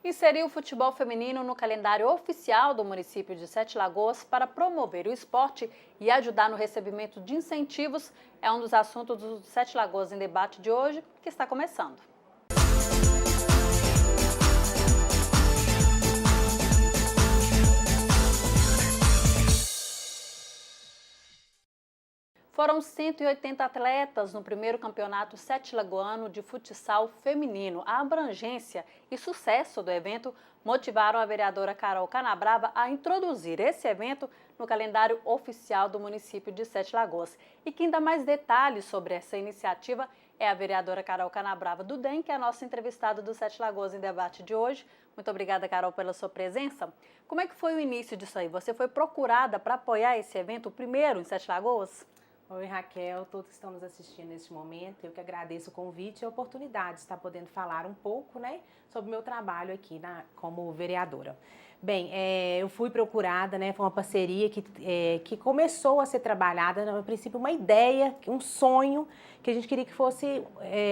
Inserir o futebol feminino no calendário oficial do município de Sete Lagoas para promover o esporte e ajudar no recebimento de incentivos é um dos assuntos do Sete Lagoas em Debate de hoje, que está começando. Foram 180 atletas no primeiro campeonato Sete Lagoano de futsal feminino. A abrangência e sucesso do evento motivaram a vereadora Carol Canabrava a introduzir esse evento no calendário oficial do município de Sete Lagoas. E quem dá mais detalhes sobre essa iniciativa é a vereadora Carol Canabrava do DEM, que é a nossa entrevistada do Sete Lagoas em Debate de hoje. Muito obrigada, Carol, pela sua presença. Como é que foi o início disso aí? Você foi procurada para apoiar esse evento, o primeiro em Sete Lagoas? Oi, Raquel, todos que estão nos assistindo neste momento, eu que agradeço o convite e a oportunidade de estar podendo falar um pouco, sobre o meu trabalho aqui como vereadora. Bem, eu fui procurada, foi uma parceria que começou a ser trabalhada, no princípio uma ideia, um sonho que a gente queria que fosse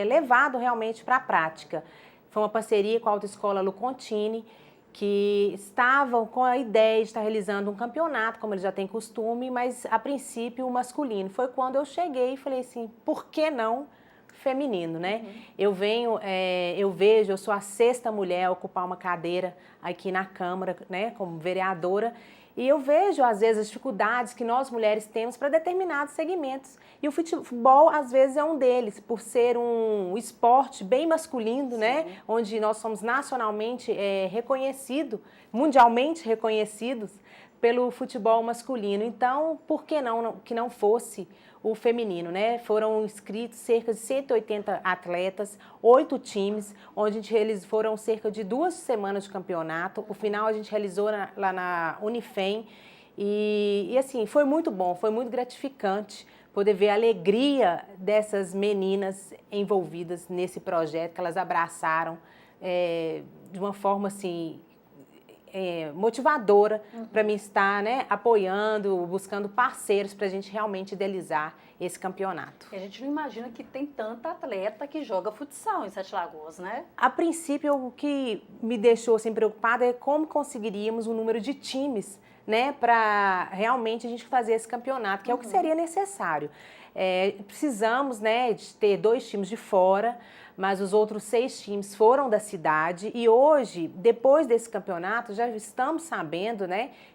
levado realmente para a prática. Foi uma parceria com a Autoescola Lucontini, que estavam com a ideia de estar realizando um campeonato, como eles já têm costume, mas a princípio o masculino. Foi quando eu cheguei e falei assim, por que não feminino, né? Eu sou a sexta mulher a ocupar uma cadeira aqui na Câmara, como vereadora, e eu vejo, às vezes, as dificuldades que nós mulheres temos para determinados segmentos. E o futebol, às vezes, é um deles, por ser um esporte bem masculino, onde nós somos nacionalmente reconhecidos, mundialmente reconhecidos pelo futebol masculino. Então, por que não que não fosse o feminino, Foram inscritos cerca de 180 atletas, 8 times, onde foram cerca de 2 semanas de campeonato. O final a gente realizou lá na Unifem e assim, foi muito bom, foi muito gratificante poder ver a alegria dessas meninas envolvidas nesse projeto, que elas abraçaram de uma forma assim, motivadora para mim estar apoiando, buscando parceiros para a gente realmente idealizar esse campeonato. E a gente não imagina que tem tanta atleta que joga futsal em Sete Lagoas, né? A princípio, o que me deixou assim, preocupada é como conseguiríamos o número de times para realmente a gente fazer esse campeonato, que é o que seria necessário. Precisamos de ter 2 times de fora, mas os outros 6 times foram da cidade e hoje, depois desse campeonato, já estamos sabendo,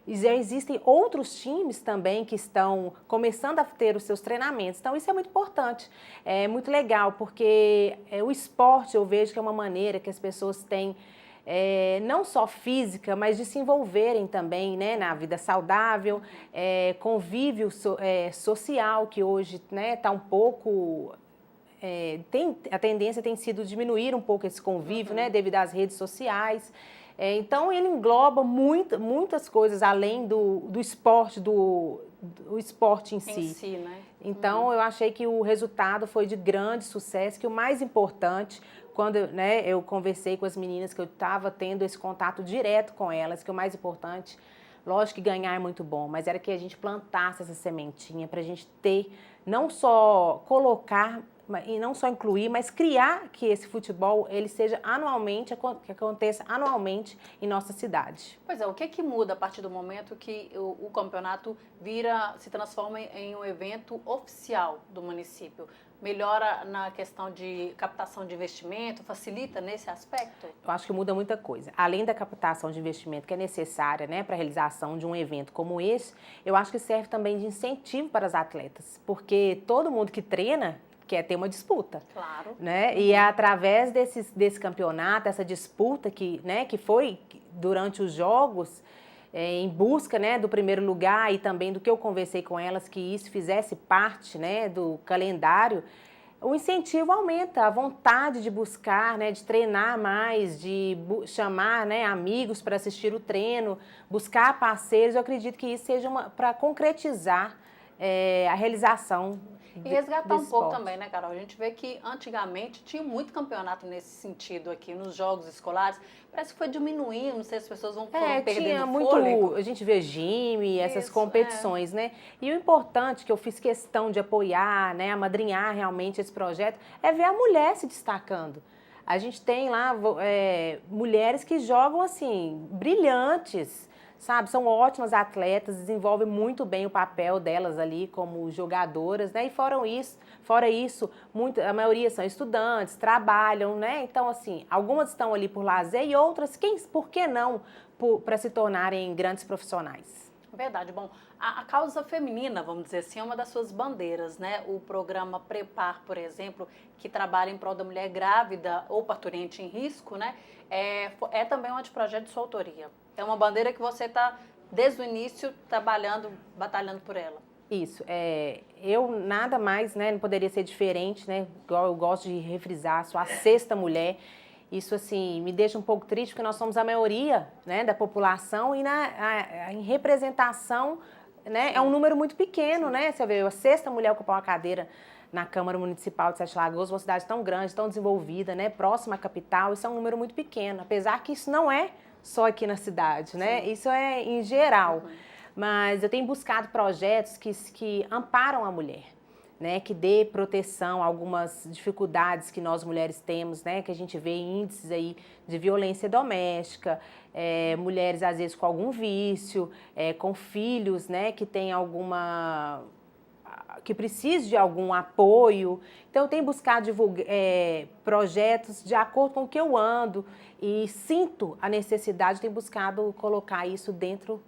já existem outros times também que estão começando a ter os seus treinamentos. Então, isso é muito importante, é muito legal, porque o esporte eu vejo que é uma maneira que as pessoas têm não só física, mas de se envolverem também na vida saudável, convívio social, que hoje está um pouco... a tendência tem sido diminuir um pouco esse convívio, devido às redes sociais. Então, ele engloba muitas coisas além do esporte, do esporte em si. Então, eu achei que o resultado foi de grande sucesso, que o mais importante, quando eu conversei com as meninas, que eu estava tendo esse contato direto com elas, que o mais importante, lógico que ganhar é muito bom, mas era que a gente plantasse essa sementinha para a gente ter, não só colocar e não só incluir, mas criar que esse futebol ele seja anualmente, que aconteça anualmente em nossa cidade. Pois é, o que muda a partir do momento que o campeonato se transforma em um evento oficial do município? Melhora na questão de captação de investimento, facilita nesse aspecto? Eu acho que muda muita coisa. Além da captação de investimento que é necessária para a realização de um evento como esse, eu acho que serve também de incentivo para as atletas, porque todo mundo que treina quer ter uma disputa. Claro. E é através desse campeonato, essa disputa que foi durante os jogos, em busca do primeiro lugar e também do que eu conversei com elas, que isso fizesse parte do calendário, o incentivo aumenta, a vontade de buscar, de treinar mais, de chamar amigos para assistir o treino, buscar parceiros. Eu acredito que isso seja para concretizar a realização e resgatar um pouco esporte. também, Carol? A gente vê que antigamente tinha muito campeonato nesse sentido aqui, nos jogos escolares. Parece que foi diminuindo, não sei se as pessoas foram perdendo tinha muito, fôlego. a gente vê gym, essas competições, E o importante que eu fiz questão de apoiar, amadrinhar realmente esse projeto, é ver a mulher se destacando. A gente tem lá mulheres que jogam assim, brilhantes, sabe? São ótimas atletas, desenvolvem muito bem o papel delas ali como jogadoras, né? E fora isso, a maioria são estudantes, trabalham, né? Então, assim, algumas estão ali por lazer e outras, por que não, para se tornarem grandes profissionais? Verdade. Bom, a causa feminina, vamos dizer assim, é uma das suas bandeiras, né? O programa Prepar, por exemplo, que trabalha em prol da mulher grávida ou parturiente em risco, né? É também um anteprojeto de sua autoria. É uma bandeira que você está, desde o início, trabalhando, batalhando por ela. Isso. Eu nada mais, né? Não poderia ser diferente, né? Eu gosto de refrisar, sou a sexta mulher. Isso, assim, me deixa um pouco triste, porque nós somos a maioria, né, da população e em representação, né, é um número muito pequeno, né? Você vê, a sexta mulher ocupar uma cadeira na Câmara Municipal de Sete Lagoas, uma cidade tão grande, tão desenvolvida, né, próxima à capital, isso é um número muito pequeno, apesar que isso não é só aqui na cidade, né? Sim. Isso é em geral. Mas eu tenho buscado projetos que amparam a mulher, né, que dê proteção a algumas dificuldades que nós mulheres temos, né, que a gente vê índices aí de violência doméstica, mulheres às vezes com algum vício, com filhos, né, que tem que precise de algum apoio. Então eu tenho buscado projetos de acordo com o que eu ando e sinto a necessidade, tenho buscado colocar isso dentro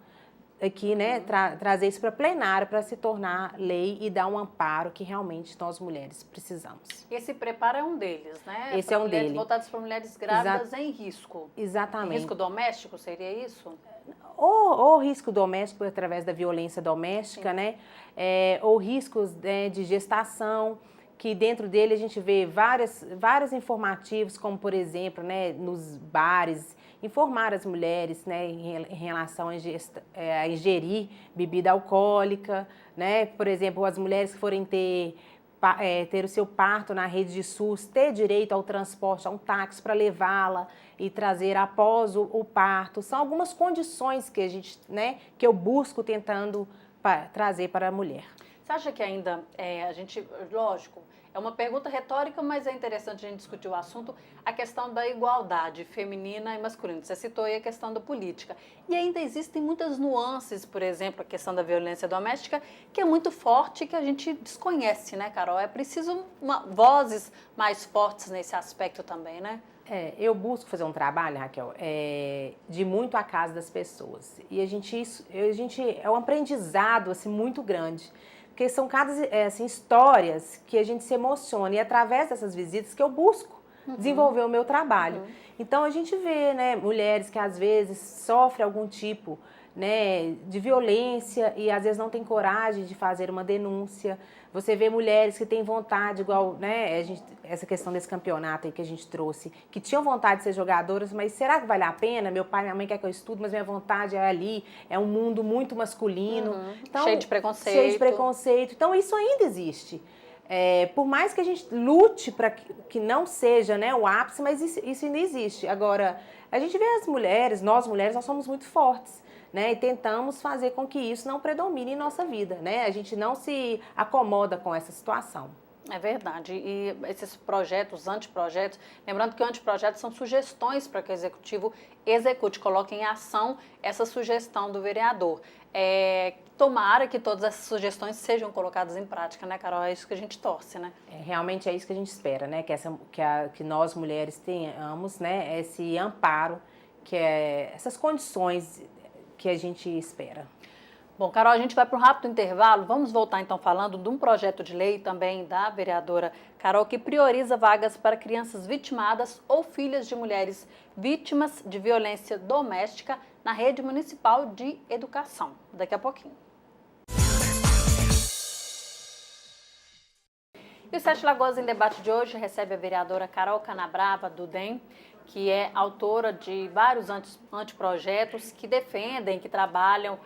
aqui, né, trazer isso para plenário para se tornar lei e dar um amparo que realmente nós mulheres precisamos. Esse preparo é um deles, né? Esse é um deles. Voltados para mulheres grávidas em risco. Exatamente. Em risco doméstico, seria isso? Ou risco doméstico através da violência doméstica, né? Ou riscos, né, de gestação, que dentro dele a gente vê vários informativos, como por exemplo, né, nos bares, informar as mulheres, né, em relação a ingerir bebida alcoólica, né? Por exemplo, as mulheres que forem ter o seu parto na rede de SUS, ter direito ao transporte, a um táxi para levá-la e trazer após o parto. São algumas condições que que eu busco tentando trazer para a mulher. Você acha que ainda lógico, é uma pergunta retórica, mas é interessante a gente discutir o assunto, a questão da igualdade feminina e masculina. Você citou aí a questão da política. E ainda existem muitas nuances, por exemplo, a questão da violência doméstica, que é muito forte e que a gente desconhece, né, Carol? É preciso vozes mais fortes nesse aspecto também, né? Eu busco fazer um trabalho, Raquel, de muito à casa das pessoas. E a gente é um aprendizado assim, muito grande. Porque são cada histórias que a gente se emociona. E é através dessas visitas que eu busco desenvolver o meu trabalho. Então a gente vê, né, mulheres que às vezes sofrem algum tipo, né, de violência e às vezes não tem coragem de fazer uma denúncia. Você vê mulheres que têm vontade, igual, né, essa questão desse campeonato aí que a gente trouxe, que tinham vontade de ser jogadoras, mas será que vale a pena? Meu pai e minha mãe querem que eu estude, mas minha vontade é ali, é um mundo muito masculino. Então, cheio de preconceito. Cheio de preconceito. Então isso ainda existe. Por mais que a gente lute para que não seja, né, o ápice, mas isso ainda existe. Agora, a gente vê as mulheres, nós somos muito fortes, né, e tentamos fazer com que isso não predomine em nossa vida, né? A gente não se acomoda com essa situação. É verdade. E esses projetos, anteprojetos, lembrando que anteprojetos são sugestões para que o executivo execute, coloque em ação essa sugestão do vereador. Tomara que todas essas sugestões sejam colocadas em prática, né, Carol? É isso que a gente torce, né? Realmente é isso que a gente espera, né? Que nós mulheres tenhamos, né, esse amparo, essas condições que a gente espera. Bom, Carol, a gente vai para um rápido intervalo. Vamos voltar então falando de um projeto de lei também da vereadora Carol, que prioriza vagas para crianças vitimadas ou filhas de mulheres vítimas de violência doméstica na rede municipal de educação. Daqui a pouquinho. E o Sete Lagoas em Debate de hoje recebe a vereadora Carol Canabrava, do DEM, que é autora de vários anteprojetos que defendem, que trabalham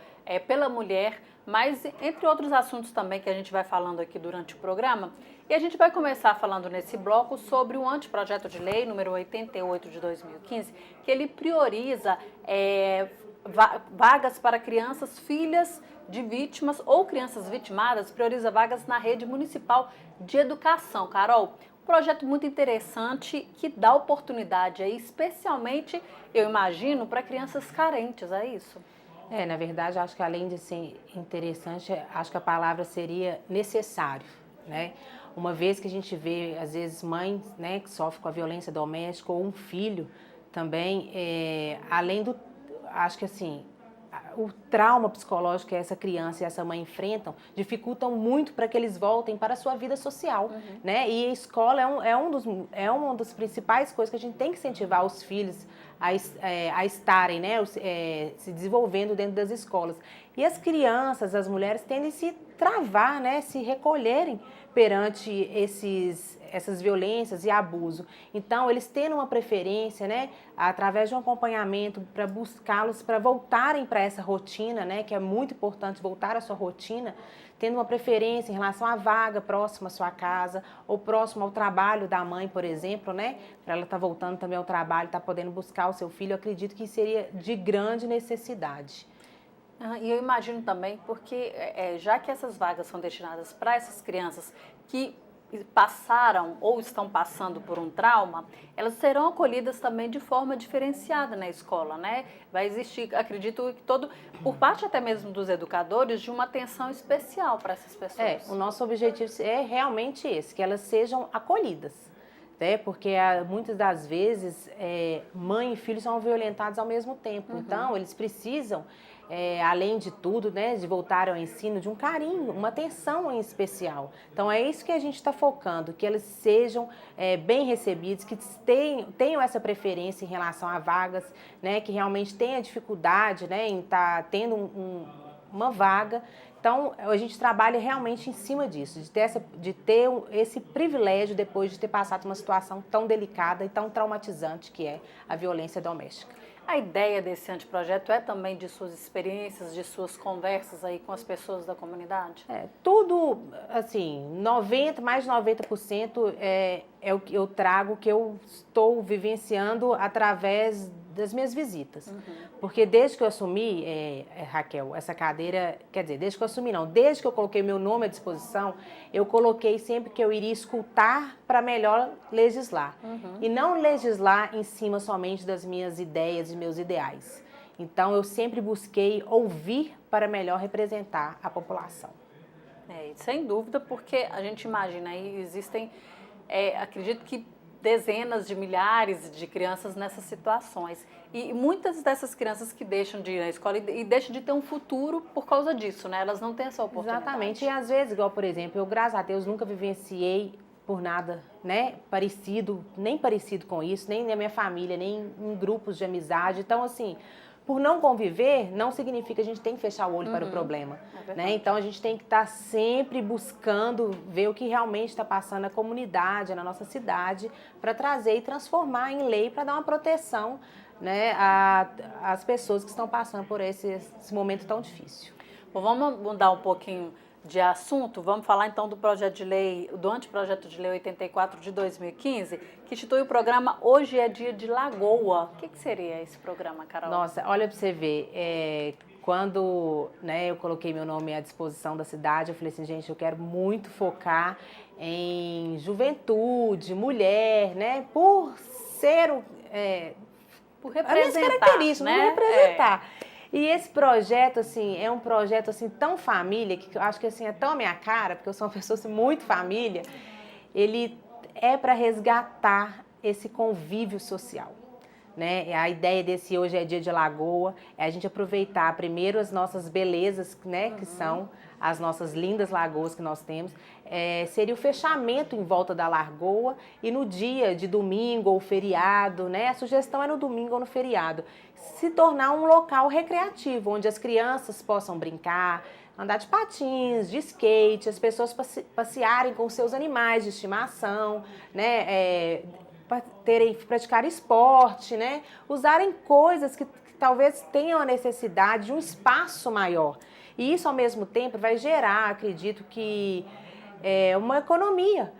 pela mulher, mas entre outros assuntos também que a gente vai falando aqui durante o programa. E a gente vai começar falando nesse bloco sobre o anteprojeto de lei número 88 de 2015, que ele prioriza vagas para crianças filhas de vítimas ou crianças vitimadas, prioriza vagas na rede municipal de educação. Carol, Projeto muito interessante que dá oportunidade aí, especialmente, eu imagino, para crianças carentes, é isso? Na verdade, acho que além de ser interessante, acho que a palavra seria necessário, né? Uma vez que a gente vê, às vezes, mães, né, que sofrem com a violência doméstica ou um filho também, além do, acho que assim, o trauma psicológico que essa criança e essa mãe enfrentam dificultam muito para que eles voltem para a sua vida social, né? E a escola é uma das principais coisas que a gente tem que incentivar os filhos a estarem, né? Se desenvolvendo dentro das escolas. E as crianças, as mulheres tendem a se travar, né? Se recolherem perante essas violências e abuso. Então, eles tendo uma preferência, né, através de um acompanhamento para buscá-los, para voltarem para essa rotina, né, que é muito importante voltar à sua rotina, tendo uma preferência em relação à vaga próxima à sua casa ou próximo ao trabalho da mãe, por exemplo, né, para ela estar voltando também ao trabalho, estar podendo buscar o seu filho, eu acredito que seria de grande necessidade. E eu imagino também, porque já que essas vagas são destinadas para essas crianças que passaram ou estão passando por um trauma, elas serão acolhidas também de forma diferenciada na escola, né? Vai existir, acredito que por parte até mesmo dos educadores, de uma atenção especial para essas pessoas. O nosso objetivo é realmente esse, que elas sejam acolhidas, né? Porque muitas das vezes mãe e filho são violentados ao mesmo tempo, então eles precisam além de tudo, né, de voltar ao ensino, de um carinho, uma atenção em especial. Então é isso que a gente está focando, que eles sejam bem recebidos, que tenham essa preferência em relação a vagas, né, que realmente tenha dificuldade, né, em estar tendo uma vaga. Então a gente trabalha realmente em cima disso, de ter esse privilégio depois de ter passado uma situação tão delicada e tão traumatizante que é a violência doméstica. A ideia desse anteprojeto é também de suas experiências, de suas conversas aí com as pessoas da comunidade? Tudo, assim, mais de 90% é o que eu trago, que eu estou vivenciando através das minhas visitas. Porque desde que eu assumi, Raquel, essa cadeira, quer dizer, desde que eu assumi não, desde que eu coloquei meu nome à disposição, eu coloquei sempre que eu iria escutar para melhor legislar. E não legislar em cima somente das minhas ideias e meus ideais. Então, eu sempre busquei ouvir para melhor representar a população. Sem dúvida, porque a gente imagina aí, existem, acredito que dezenas de milhares de crianças nessas situações. E muitas dessas crianças que deixam de ir na escola e deixam de ter um futuro por causa disso, né? Elas não têm essa oportunidade. Exatamente. E às vezes, igual por exemplo, eu, graças a Deus, nunca vivenciei por nada, né, nem parecido com isso, nem na minha família, nem em grupos de amizade. Então, assim, por não conviver, não significa que a gente tem que fechar o olho para o problema. Né? Então, a gente tem que estar sempre buscando ver o que realmente está passando na comunidade, na nossa cidade, para trazer e transformar em lei para dar uma proteção, né, às pessoas que estão passando por esse momento tão difícil. Bom, vamos mudar um pouquinho de assunto, vamos falar então do projeto de lei, do anteprojeto de lei 84 de 2015, que institui o programa Hoje é Dia de Lagoa. O que seria esse programa, Carol? Nossa, olha para você ver, quando, né, eu coloquei meu nome à disposição da cidade, eu falei assim, gente, eu quero muito focar em juventude, mulher, né, por ser, por representar, as minhas características, né? Por representar. E esse projeto, assim, é um projeto, assim, tão família, que eu acho que, assim, é tão a minha cara, porque eu sou uma pessoa, assim, muito família, ele é para resgatar esse convívio social, né? A ideia desse Hoje é Dia de Lagoa é a gente aproveitar primeiro as nossas belezas, né, que são as nossas lindas lagoas que nós temos, seria o fechamento em volta da lagoa e no dia de domingo ou feriado, né? A sugestão é no domingo ou no feriado, se tornar um local recreativo, onde as crianças possam brincar, andar de patins, de skate, as pessoas passearem com seus animais de estimação, né? Praticar esporte, né? Usarem coisas que talvez tenham a necessidade de um espaço maior. E isso, ao mesmo tempo, vai gerar, acredito que, uma economia.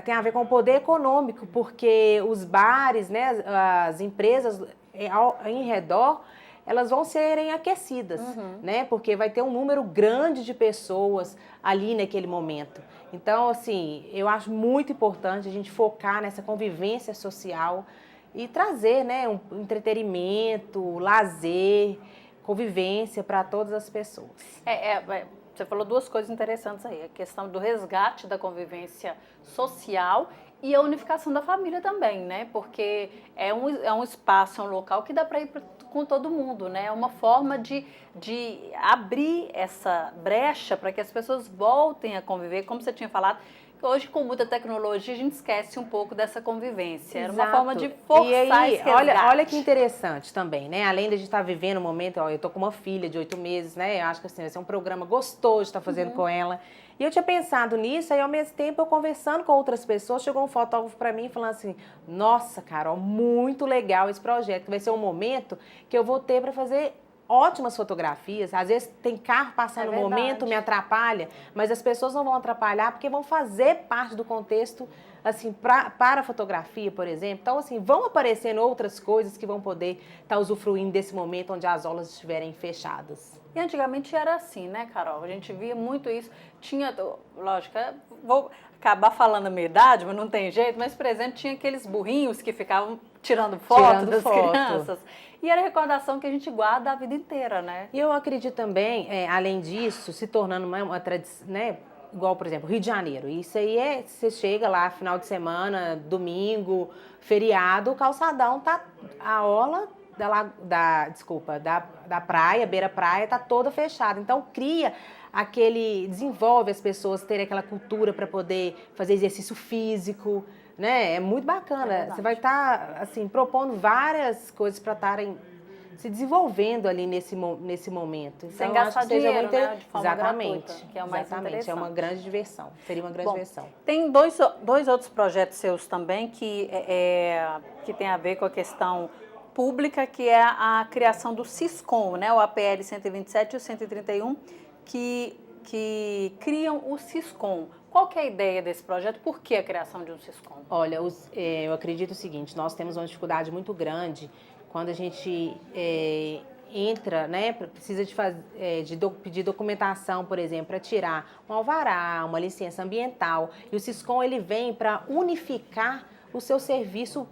Tem a ver com o poder econômico, porque os bares, né, as empresas em redor, elas vão serem aquecidas, né? Porque vai ter um número grande de pessoas ali naquele momento. Então, assim, eu acho muito importante a gente focar nessa convivência social e trazer, né, um entretenimento, lazer, convivência para todas as pessoas. Você falou duas coisas interessantes aí, a questão do resgate da convivência social e a unificação da família também, né? Porque é um espaço, é um local que dá para ir com todo mundo, né? É uma forma de abrir essa brecha para que as pessoas voltem a conviver, como você tinha falado. Hoje, com muita tecnologia, a gente esquece um pouco dessa convivência. Era uma forma de forçar esse resgate. Olha que interessante também, né? Além de a gente estar vivendo um momento, ó, eu tô com uma filha de 8 meses, né? Eu acho que assim, vai ser um programa gostoso de estar fazendo com ela. E eu tinha pensado nisso, aí ao mesmo tempo eu conversando com outras pessoas, chegou um fotógrafo para mim falando assim, nossa, Carol, muito legal esse projeto, vai ser um momento que eu vou ter para fazer ótimas fotografias. Às vezes tem carro passando no momento, me atrapalha, mas as pessoas não vão atrapalhar porque vão fazer parte do contexto, assim, para a fotografia, por exemplo. Então, assim, vão aparecendo outras coisas que vão poder estar usufruindo desse momento onde as aulas estiverem fechadas. E antigamente era assim, né, Carol? A gente via muito isso. Tinha, lógico, vou acabar falando a minha idade, mas não tem jeito, mas, por exemplo, tinha aqueles burrinhos que ficavam tirando foto das crianças. E era a recordação que a gente guarda a vida inteira, né? E eu acredito também, além disso, se tornando uma tradição, né? Igual, por exemplo, Rio de Janeiro. Isso aí você chega lá, final de semana, domingo, feriado, o calçadão tá, a orla da praia, beira-praia, tá toda fechada. Então, desenvolve as pessoas terem aquela cultura para poder fazer exercício físico, né? É muito bacana. Você vai estar, assim, propondo várias coisas para estarem se desenvolvendo ali nesse momento. Sem gastar dinheiro, né? De forma exatamente, gratuita, que é o mais interessante. É uma grande diversão. Seria uma grande diversão. Tem dois outros projetos seus também que tem a ver com a questão pública, que é a criação do Siscom, né? O APL 127 e o 131, que criam o Siscom. Qual que é a ideia desse projeto? Por que a criação de um Siscom? Olha, eu acredito o seguinte, nós temos uma dificuldade muito grande quando a gente entra, né, precisa de pedir documentação, por exemplo, para tirar um alvará, uma licença ambiental. E o Siscom, ele vem para unificar o seu serviço,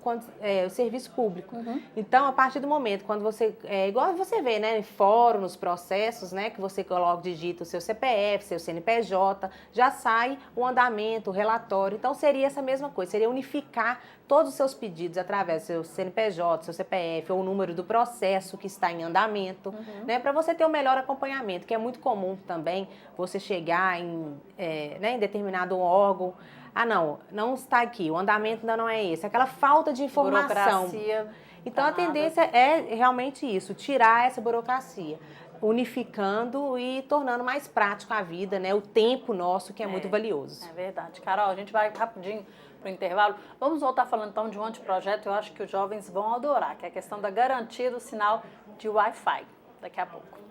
o serviço público. Então, a partir do momento, quando você, igual você vê, né, em fórum, nos processos, né, que você digita o seu CPF, seu CNPJ, já sai o andamento, o relatório. Então, seria essa mesma coisa, seria unificar todos os seus pedidos através do seu CNPJ, seu CPF, ou o número do processo que está em andamento, né, para você ter um melhor acompanhamento, que é muito comum também você chegar em determinado órgão. Ah, não está aqui, o andamento ainda não é esse. Aquela falta de informação. Burocracia. Então, a tendência é realmente isso, tirar essa burocracia, unificando e tornando mais prático a vida, né? O tempo nosso, que é muito valioso. É verdade. Carol, a gente vai rapidinho para o intervalo. Vamos voltar falando então de um anteprojeto, eu acho que os jovens vão adorar, que é a questão da garantia do sinal de Wi-Fi. Daqui a pouco.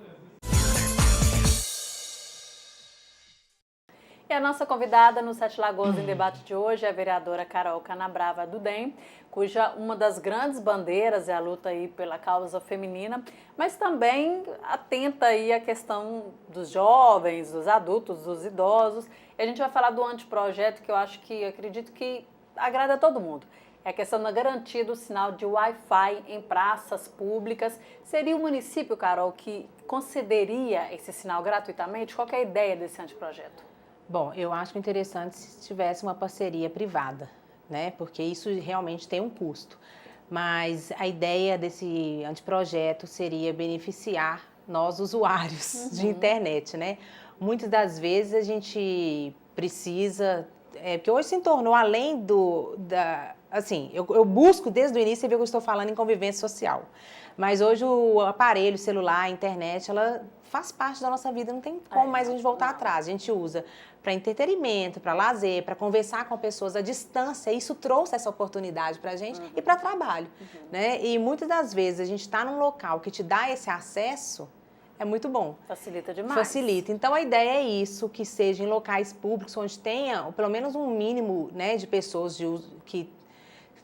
E a nossa convidada no Sete Lagoas em debate de hoje é a vereadora Carol Canabrava do DEM, cuja uma das grandes bandeiras é a luta aí pela causa feminina, mas também atenta aí à questão dos jovens, dos adultos, dos idosos. E a gente vai falar do anteprojeto que eu acredito que agrada a todo mundo. É a questão da garantia do sinal de Wi-Fi em praças públicas. Seria o município, Carol, que concederia esse sinal gratuitamente? Qual que é a ideia desse anteprojeto? Bom, eu acho interessante se tivesse uma parceria privada, né? Porque isso realmente tem um custo. Mas a ideia desse anteprojeto seria beneficiar nós, usuários de internet, né? Muitas das vezes a gente precisa... porque hoje se tornou, além assim, eu busco desde o início, você vê que eu estou falando em convivência social. Mas hoje o aparelho, celular, a internet, ela faz parte da nossa vida, não tem como mais a gente voltar atrás. A gente usa para entretenimento, para lazer, para conversar com pessoas à distância. Isso trouxe essa oportunidade para a gente e para trabalho, né? E muitas das vezes a gente está num local que te dá esse acesso, é muito bom. Facilita demais. Facilita. Então, a ideia é isso, que seja em locais públicos, onde tenha pelo menos um mínimo, né, de pessoas de uso, que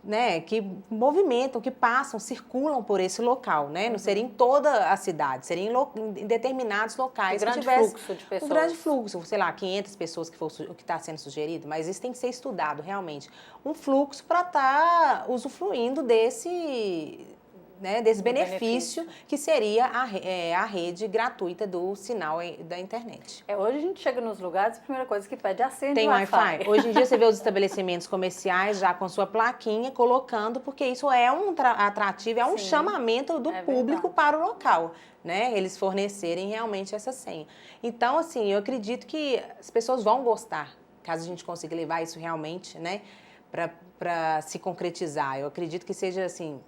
né, que movimentam, que passam, circulam por esse local, né? Não seria em toda a cidade, seria em determinados locais. Um grande que tivesse fluxo de pessoas. Um grande fluxo, sei lá, 500 pessoas que for o que está sendo sugerido, mas isso tem que ser estudado realmente. Um fluxo para estar usufruindo desse benefício que seria a rede gratuita do sinal da internet. Hoje a gente chega nos lugares, a primeira coisa que pede é acende Tem Wi-Fi. Hoje em dia você vê os estabelecimentos comerciais já com sua plaquinha colocando, porque isso é um atrativo, é um chamamento do público para o local, né? Eles fornecerem realmente essa senha. Então, assim, eu acredito que as pessoas vão gostar, caso a gente consiga levar isso realmente, né, para se concretizar. Eu acredito que seja, assim,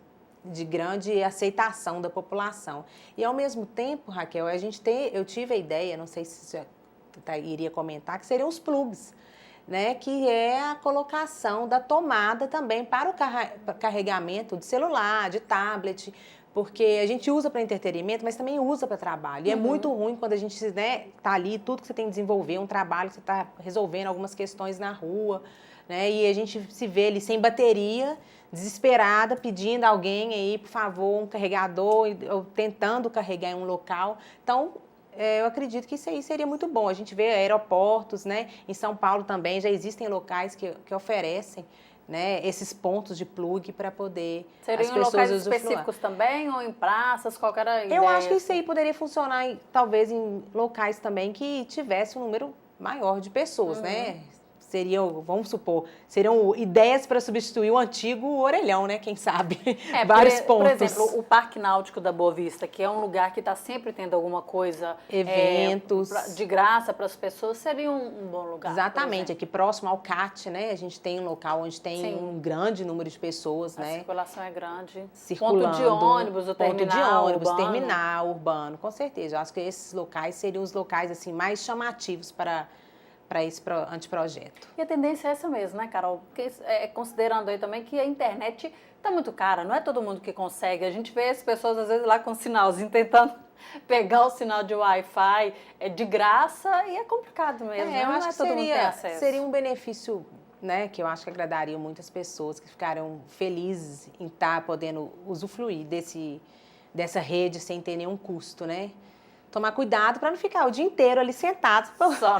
de grande aceitação da população. E, ao mesmo tempo, Raquel, eu tive a ideia, não sei se você iria comentar, que seriam os plugs, né? Que é a colocação da tomada também para o carregamento de celular, de tablet, porque a gente usa para entretenimento, mas também usa para trabalho. E é muito ruim quando a gente, né, tá ali, tudo que você tem que desenvolver, um trabalho que você está resolvendo algumas questões na rua, né? E a gente se vê ali sem bateria, desesperada, pedindo a alguém aí, por favor, um carregador, ou tentando carregar em um local. Então, eu acredito que isso aí seria muito bom. A gente vê aeroportos, né? Em São Paulo também já existem locais que oferecem, né, esses pontos de plug para poder Seriam as pessoas locais usufruir. específicos também ou em praças, qualquer ideia? Eu acho que isso aí poderia funcionar, talvez, em locais também que tivesse um número maior de pessoas, né? Vamos supor, seriam ideias para substituir o antigo orelhão, né? Quem sabe? Vários pontos. Por exemplo, o Parque Náutico da Boa Vista, que é um lugar que está sempre tendo alguma coisa... Eventos. De graça para as pessoas, seria um bom lugar. Exatamente. Aqui próximo ao CAT, né? A gente tem um local onde tem um grande número de pessoas, A né? circulação é grande. Circulando. Ponto de ônibus, o terminal urbano. Terminal urbano, com certeza. Eu acho que esses locais seriam os locais assim, mais chamativos para esse anteprojeto. E a tendência é essa mesmo, né, Carol? Porque, considerando aí também que a internet está muito cara, não é todo mundo que consegue. A gente vê as pessoas, às vezes, lá com sinalzinho, tentando pegar o sinal de Wi-Fi de graça e é complicado mesmo. Eu não acho é que todo mundo que tem acesso. seria um benefício, né, que eu acho que agradaria muitas pessoas que ficariam felizes em estar podendo usufruir dessa rede sem ter nenhum custo, né? Tomar cuidado para não ficar o dia inteiro ali sentado só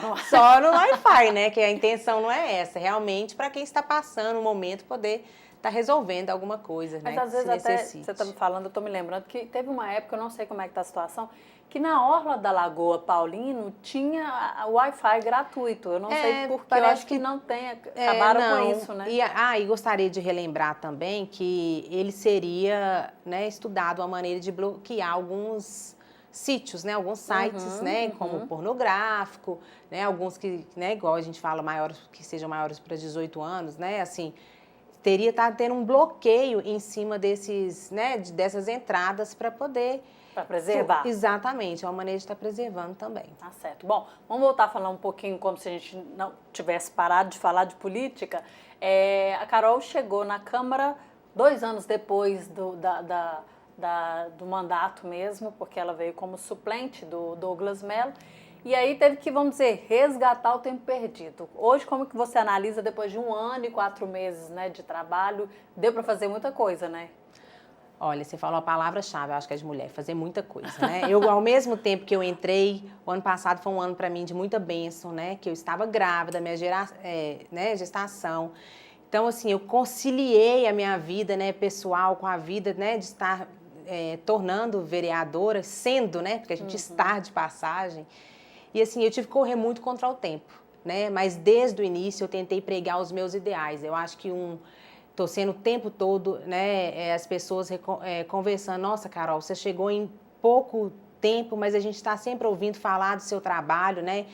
no Wi-Fi, né? Que a intenção não é essa. Realmente, para quem está passando um momento, poder estar resolvendo alguma coisa, mas, né? Mas às vezes até, você está me falando, eu estou me lembrando que teve uma época, eu não sei como é que está a situação, que na orla da Lagoa Paulino tinha o Wi-Fi gratuito. Eu não sei porque, eu acho que não tem, acabaram com isso, né? E gostaria de relembrar também que ele seria, né, estudado a maneira de bloquear alguns sítios, né, alguns sites, né, como pornográfico, né, alguns que, né, igual a gente fala, que sejam maiores para 18 anos, né, assim, estar tendo um bloqueio em cima dessas entradas para poder... Para preservar. Exatamente, é uma maneira de estar preservando também. Tá certo. Bom, vamos voltar a falar um pouquinho como se a gente não tivesse parado de falar de política. A Carol chegou na Câmara 2 anos depois do mandato mesmo, porque ela veio como suplente do Douglas Mello, e aí teve que, vamos dizer, resgatar o tempo perdido. Hoje, como que você analisa, depois de 1 ano e 4 meses, né, de trabalho, deu para fazer muita coisa, né? Olha, você falou a palavra-chave, eu acho que é de mulher, fazer muita coisa, né? Eu, ao mesmo tempo que eu entrei, o ano passado foi um ano para mim de muita bênção, né? Que eu estava grávida, minha gestação. Então, assim, eu conciliei a minha vida, né, pessoal com a vida, né, de estar tornando vereadora, sendo, né, porque a gente está de passagem. E, assim, eu tive que correr muito contra o tempo, né, mas desde o início eu tentei pregar os meus ideais. Eu acho que estou sendo o tempo todo, né, as pessoas conversando, nossa, Carol, você chegou em pouco tempo, mas a gente está sempre ouvindo falar do seu trabalho, né?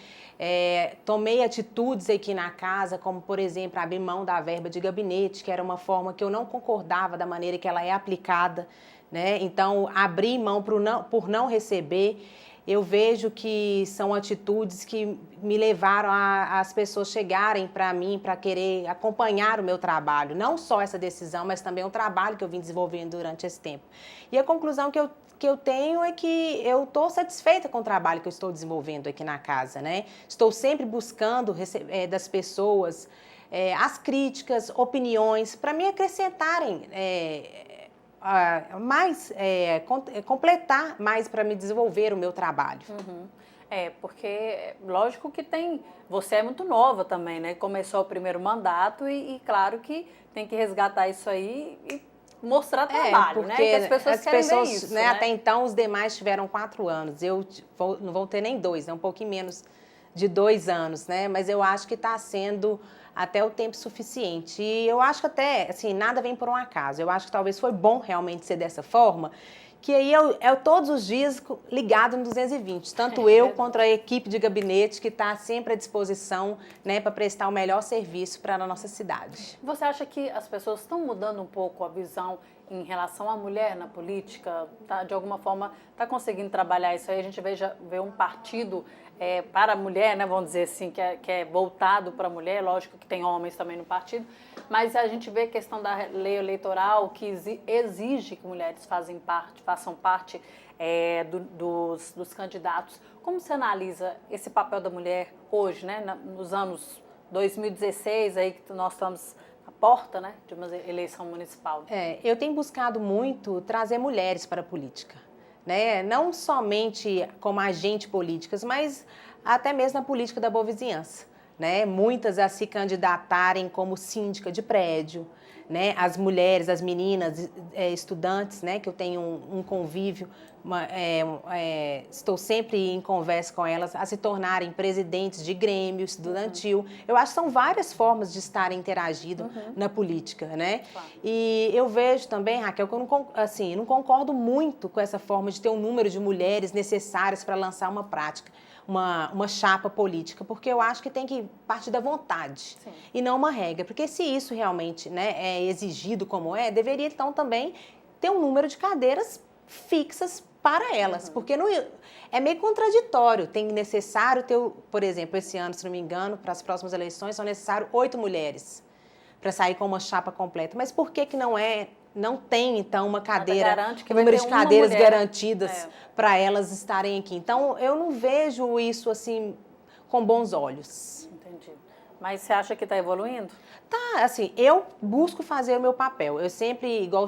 Tomei atitudes aqui na casa, como, por exemplo, abrir mão da verba de gabinete, que era uma forma que eu não concordava da maneira que ela é aplicada, né? Então, abrir mão por não receber. Eu vejo que são atitudes que me levaram as pessoas chegarem para mim para querer acompanhar o meu trabalho. Não só essa decisão, mas também o trabalho que eu vim desenvolvendo durante esse tempo. E a conclusão que eu tenho é que eu estou satisfeita com o trabalho que eu estou desenvolvendo aqui na casa, né? Estou sempre buscando das pessoas as críticas, opiniões, para me acrescentarem completar mais para me desenvolver o meu trabalho. Uhum. Porque lógico que você é muito nova também, né? Começou o primeiro mandato e claro que tem que resgatar isso aí e mostrar trabalho, né? Que as pessoas querem ver isso, né? Até então, os demais tiveram 4 anos. Não vou ter nem 2, né? Um pouquinho menos de 2 anos, né? Mas eu acho que está sendo até o tempo suficiente. E eu acho que até, assim, nada vem por um acaso. Eu acho que talvez foi bom realmente ser dessa forma, que aí eu todos os dias ligado no 220, tanto eu quanto a equipe de gabinete que está sempre à disposição, né, para prestar o melhor serviço para a nossa cidade. Você acha que as pessoas estão mudando um pouco a visão em relação à mulher na política? Tá, de alguma forma está conseguindo trabalhar isso aí? A gente vê um partido para a mulher, né, vamos dizer assim, que é voltado para a mulher, lógico que tem homens também no partido, mas a gente vê a questão da lei eleitoral que exige que mulheres façam parte dos candidatos. Como você analisa esse papel da mulher hoje, né, nos anos 2016, aí que nós estamos à porta, né, de uma eleição municipal? Eu tenho buscado muito trazer mulheres para a política, né? Não somente como agentes políticas, mas até mesmo na política da boa vizinhança, né? Muitas a se candidatarem como síndica de prédio, né? As mulheres, as meninas, estudantes, né? Que eu tenho um convívio, estou sempre em conversa com elas, a se tornarem presidentes de grêmio estudantil. Eu acho que são várias formas de estarem interagindo na política, né? Claro. E eu vejo também, Raquel, que eu não concordo muito com essa forma de ter um número de mulheres necessárias para lançar uma prática, uma chapa política, porque eu acho que tem que partir da vontade. Sim. E não uma regra, porque se isso realmente, né, é exigido como deveria então também ter um número de cadeiras fixas para elas, porque é meio contraditório, tem necessário ter, por exemplo, esse ano, se não me engano, para as próximas eleições, são necessários 8 mulheres para sair com uma chapa completa, mas por que não tem, então, uma cadeira, um número de cadeiras garantidas para elas estarem aqui? Então, eu não vejo isso, assim, com bons olhos. Entendi. Mas você acha que está evoluindo? Tá, assim, eu busco fazer o meu papel. Eu sempre, igual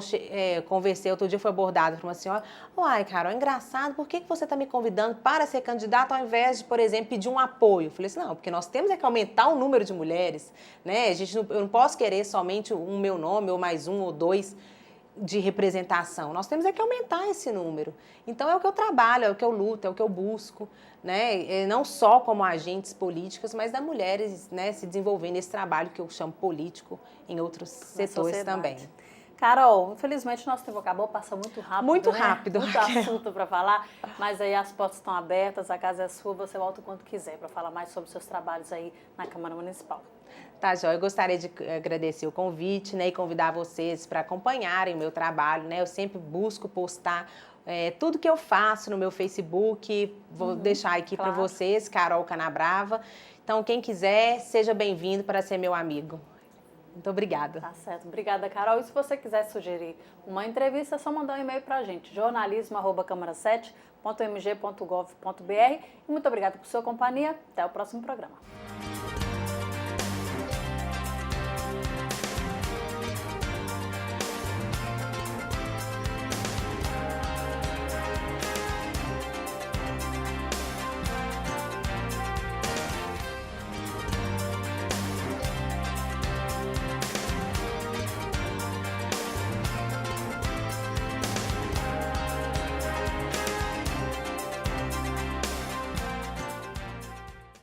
conversei, outro dia fui abordada por uma senhora, uai, Carol, é engraçado, por que você está me convidando para ser candidata ao invés de, por exemplo, pedir um apoio? Eu falei assim, não, porque nós temos que aumentar o número de mulheres, né? Eu não posso querer somente o meu nome, ou mais 1 ou 2 de representação. Nós temos que aumentar esse número. Então, é o que eu trabalho, é o que eu luto, é o que eu busco, né? Não só como agentes políticos, mas das mulheres, né, se desenvolvendo nesse trabalho que eu chamo político em outros setores também. Carol, infelizmente nosso tempo acabou, passa muito rápido. Muito né? rápido. Muito assunto para falar, mas aí as portas estão abertas, a casa é sua, você volta quando quiser para falar mais sobre os seus trabalhos aí na Câmara Municipal. Tá, Jó, eu gostaria de agradecer o convite, né, e convidar vocês para acompanharem o meu trabalho, né? Eu sempre busco postar tudo que eu faço no meu Facebook, vou deixar aqui para vocês, Carol Canabrava. Então, quem quiser, seja bem-vindo para ser meu amigo. Muito obrigada. Tá certo. Obrigada, Carol. E se você quiser sugerir uma entrevista, é só mandar um e-mail para a gente, jornalismo@câmara7.mg.gov.br. E muito obrigada por sua companhia. Até o próximo programa.